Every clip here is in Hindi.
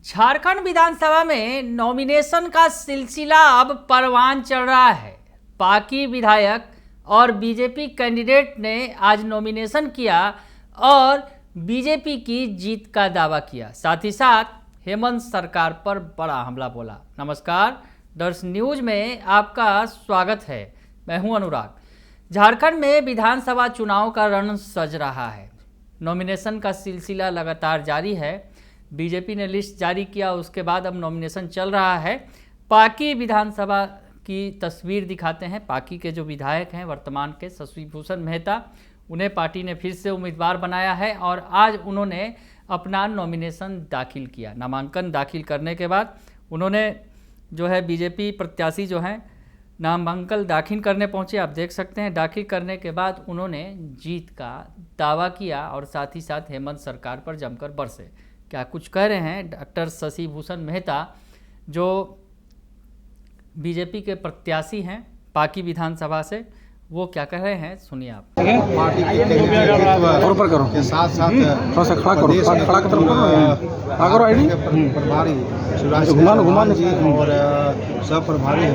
झारखंड विधानसभा में नॉमिनेशन का सिलसिला अब परवान चढ़ रहा है। पार्टी विधायक और बीजेपी कैंडिडेट ने आज नॉमिनेशन किया और बीजेपी की जीत का दावा किया। साथ ही साथ हेमंत सरकार पर बड़ा हमला बोला। नमस्कार, दर्श न्यूज में आपका स्वागत है। मैं हूं अनुराग। झारखंड में विधानसभा चुनाव का रण सज रहा है। नॉमिनेशन का सिलसिला लगातार जारी है। बीजेपी ने लिस्ट जारी किया, उसके बाद अब नॉमिनेशन चल रहा है। पार्टी विधानसभा की तस्वीर दिखाते हैं। पार्टी के जो विधायक हैं वर्तमान के, शशि भूषण मेहता, उन्हें पार्टी ने फिर से उम्मीदवार बनाया है और आज उन्होंने अपना नॉमिनेशन दाखिल किया। नामांकन दाखिल करने के बाद उन्होंने जो है बीजेपी प्रत्याशी जो हैं नामांकन दाखिल करने पहुंचे। आप देख सकते हैं, दाखिल करने के बाद उन्होंने जीत का दावा किया और साथ ही साथ हेमंत सरकार पर जमकर बरसे। क्या कुछ कह रहे हैं डॉक्टर शशि भूषण मेहता, जो बीजेपी के प्रत्याशी हैं पार्टी विधानसभा से, वो क्या कह रहे हैं, सुनिए आप। पार्टी के नेतृत्व के साथ साथ प्रभारी शिवराज जी और सह-प्रभारी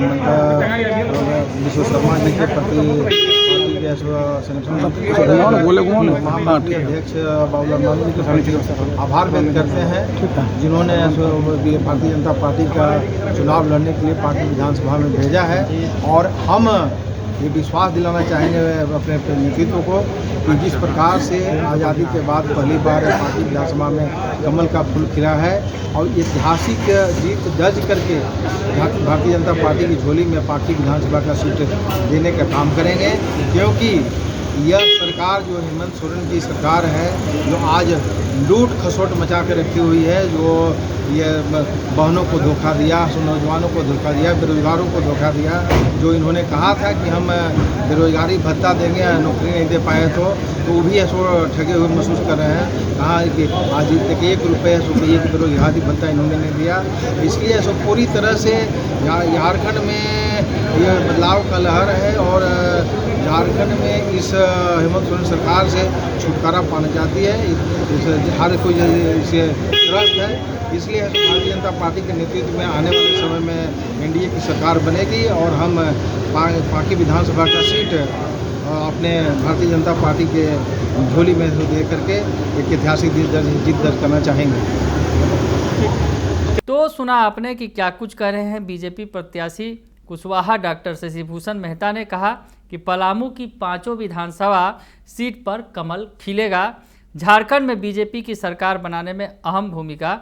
विश्व शर्मा जी के प्रति पार्टी अध्यक्ष बाबूलाल मौर्य जी के प्रति आभार व्यक्त करते हैं, जिन्होंने भारतीय जनता पार्टी का चुनाव लड़ने के लिए पार्टी विधानसभा में भेजा है। और हम ये विश्वास दिलाना चाहेंगे अपने नेतृत्व को कि जिस प्रकार से आज़ादी के बाद पहली बार पार्टी विधानसभा में कमल का फूल खिला है और ऐतिहासिक जीत दर्ज करके भारतीय जनता पार्टी की झोली में पार्टी विधानसभा का सीट देने का काम करेंगे। क्योंकि यह सरकार जो हेमंत सोरेन की सरकार है, जो आज लूट खसोट मचा के रखी हुई है, जो ये बहनों को धोखा दिया, नौजवानों को धोखा दिया, बेरोजगारों को धोखा दिया। जो इन्होंने कहा था कि हम बेरोजगारी भत्ता देंगे, नौकरी नहीं दे पाए तो वो भी ऐसो ठगे हुए महसूस कर रहे हैं। कहा कि आज तक 1 रुपये एक बेरोजगारी भत्ता इन्होंने नहीं दिया। इसलिए ऐसो पूरी तरह से झारखंड में ये बदलाव का लहर है और झारखंड में इस हेमंत सोरेन सरकार से छुटकारा पाना चाहती है। हर कोई इसे ग्रस्त है। इसलिए भारतीय जनता पार्टी के नेतृत्व में आने वाले समय में एनडीए की सरकार बनेगी और हम पार्टी विधानसभा का सीट अपने भारतीय जनता पार्टी के झोली में दे करके एक ऐतिहासिक जीत दर्ज करना चाहेंगे। तो सुना आपने कि क्या कुछ कह रहे हैं बीजेपी प्रत्याशी कुशवाहा डॉक्टर शशि भूषण मेहता ने। कहा कि पलामू की 5 विधानसभा सीट पर कमल खिलेगा। झारखंड में बीजेपी की सरकार बनाने में अहम भूमिका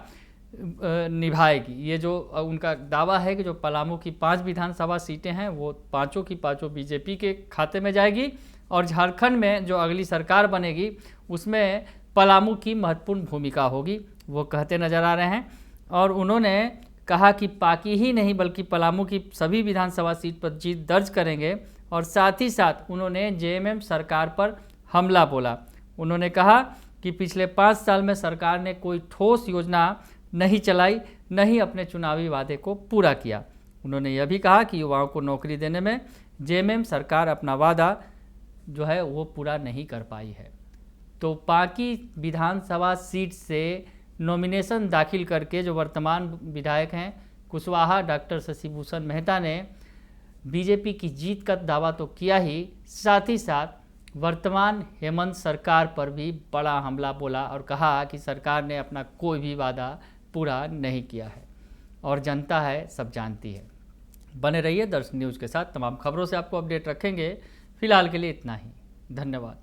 निभाएगी। ये जो उनका दावा है कि जो पलामू की 5 विधानसभा सीटें हैं वो पाँचों की पाँचों बीजेपी के खाते में जाएगी और झारखंड में जो अगली सरकार बनेगी उसमें पलामू की महत्वपूर्ण भूमिका होगी, वो कहते नजर आ रहे हैं। और उन्होंने कहा कि पार्टी ही नहीं बल्कि पलामू की सभी विधानसभा सीट पर जीत दर्ज करेंगे और साथ ही साथ उन्होंने जेएमएम सरकार पर हमला बोला। उन्होंने कहा कि पिछले 5 साल में सरकार ने कोई ठोस योजना नहीं चलाई, नहीं अपने चुनावी वादे को पूरा किया। उन्होंने यह भी कहा कि युवाओं को नौकरी देने में जेएमएम सरकार अपना वादा जो है वो पूरा नहीं कर पाई है। तो पार्टी विधानसभा सीट से नॉमिनेशन दाखिल करके जो वर्तमान विधायक हैं कुशवाहा डॉक्टर शशि भूषण मेहता ने बीजेपी की जीत का दावा तो किया ही, साथ ही साथ वर्तमान हेमंत सरकार पर भी बड़ा हमला बोला और कहा कि सरकार ने अपना कोई भी वादा पूरा नहीं किया है और जनता है सब जानती है। बने रहिए दर्श न्यूज़ के साथ, तमाम खबरों से आपको अपडेट रखेंगे। फिलहाल के लिए इतना ही, धन्यवाद।